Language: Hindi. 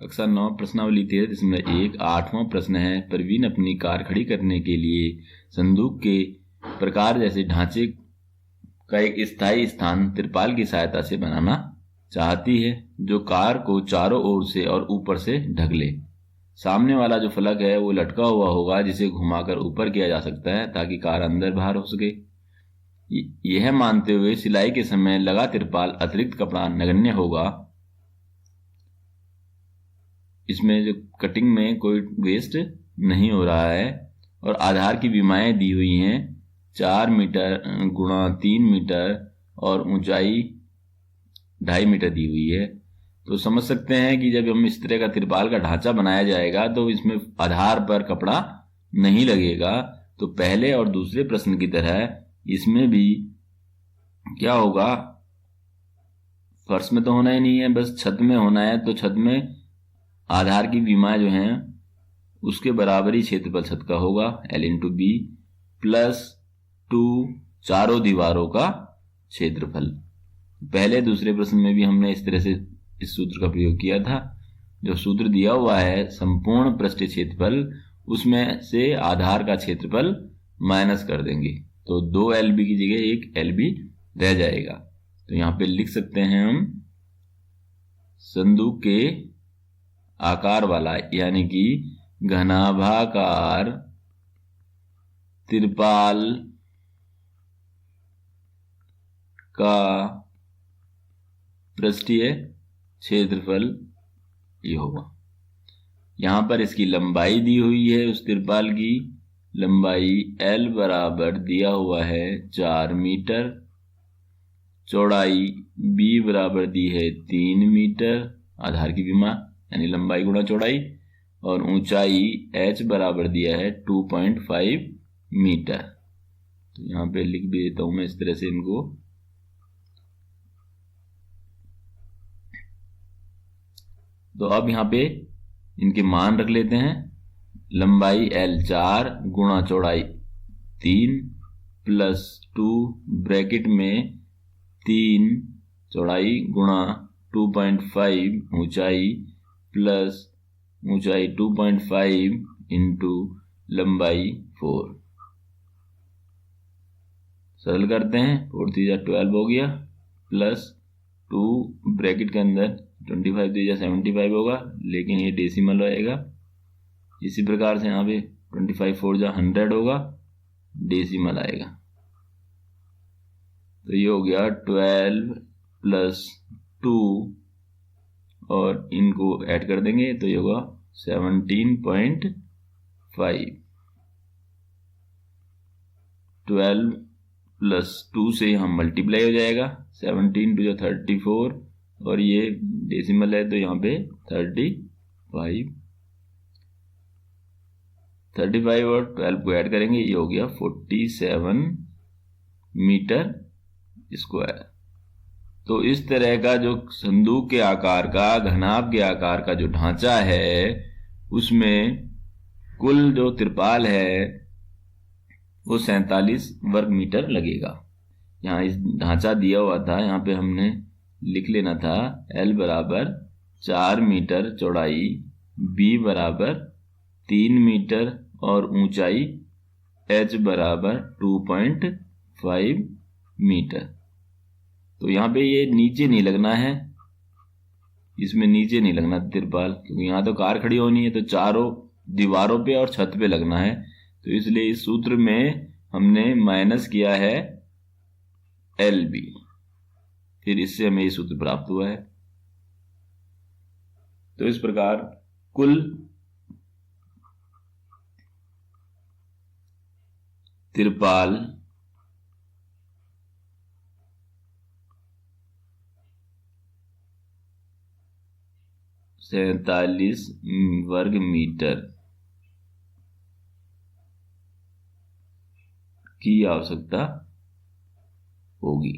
कक्षा 9 प्रश्नावली 13.1 8वां प्रश्न है, प्रवीण अपनी कार खड़ी करने के लिए संदूक के प्रकार जैसे ढांचे का एक स्थायी स्थान तिरपाल की सहायता से बनाना चाहती है जो कार को चारों ओर से और ऊपर से ढक ले। सामने वाला जो फलक है वो लटका हुआ होगा जिसे घुमाकर ऊपर किया जा सकता है ताकि कार अंदर बाहर हो सके। यह मानते हुए सिलाई के समय लगा तिरपाल अतिरिक्त कपड़ा नगण्य होगा। इसमें जो कटिंग में कोई वेस्ट नहीं हो रहा है और आधार की विमाएं दी हुई हैं 4 मीटर गुणा 3 मीटर और ऊंचाई 2.5 मीटर दी हुई है। तो समझ सकते हैं कि जब हम इस तरह का तिरपाल का ढांचा बनाया जाएगा तो इसमें आधार पर कपड़ा नहीं लगेगा। तो पहले और दूसरे प्रश्न की तरह इसमें भी क्या होगा, फर्श में तो होना ही नहीं है, बस छत में होना है। तो छत में आधार की विमा जो हैं उसके बराबरी क्षेत्रफल छत का होगा L/B प्लस 2 चारों दीवारों का क्षेत्रफल। पहले दूसरे प्रश्न में भी हमने इस तरह से इस सूत्र का प्रयोग किया था। जो सूत्र दिया हुआ है संपूर्ण पृष्ठीय क्षेत्रफल, उसमें से आधार का क्षेत्रफल माइनस कर देंगे तो 2 LB की जगह 1 LB रह जाएगा। तो यहां पे लिख सकते हैं हम संदूक के आकार वाला यानी कि घनाभाकार तिरपाल का पृष्ठीय क्षेत्रफल ये होगा। यहां पर इसकी लंबाई दी हुई है, उस तिरपाल की लंबाई L बराबर दिया हुआ है 4 मीटर, चौड़ाई B बराबर दी है 3 मीटर आधार की विमा यानी लंबाई गुणा चौड़ाई, और ऊंचाई H बराबर दिया है 2.5 मीटर। तो यहां पे लिख भी देता हूं मैं इस तरह से इनको। तो अब यहां पे इनके मान रख लेते हैं। लंबाई L 4 गुणा चौड़ाई 3 प्लस 2 ब्रैकेट में 3 चौड़ाई गुणा 2.5 ऊंचाई प्लस ऊंचाई 2.5 इंटू लंबाई 4। सरल करते हैं, 4 3 12 हो गया प्लस 2 ब्रैकेट के अंदर 25 3 75 होगा, लेकिन ये डेसिमल रहेगा। इसी प्रकार से यहाँ पे 25 4 100 होगा, डेसिमल आएगा। तो ये हो गया 12 प्लस 2 और इनको ऐड कर देंगे तो ये होगा 17.5। 12 प्लस 2 से हम मल्टीप्लाई हो जाएगा, 17 2 34 और ये डेसिमल है तो यहाँ पे 35 और 12 को ऐड करेंगे, ये हो गया 47 मीटर स्क्वायर। तो इस तरह का जो संदूक के आकार का, घनाभ के आकार का जो ढांचा है उसमें कुल जो तिरपाल है वो 47 वर्ग मीटर लगेगा। यहाँ इस ढांचा दिया हुआ था, यहाँ पे हमने लिख लेना था L बराबर 4 मीटर चौड़ाई, B बराबर 3 मीटर और ऊंचाई H बराबर 2.5 मीटर। तो यहाँ पे ये नीचे नहीं लगना है, इसमें नीचे नहीं लगना तिरपाल, क्योंकि यहाँ तो कार खड़ी होनी है तो चारों दीवारों पे और छत पे लगना है। तो इसलिए इस सूत्र में हमने माइनस किया है LB, फिर इससे हमें ये सूत्र प्राप्त हुआ है। तो इस प्रकार कुल तिरपाल सैंतालीस वर्ग मीटर की आवश्यकता होगी।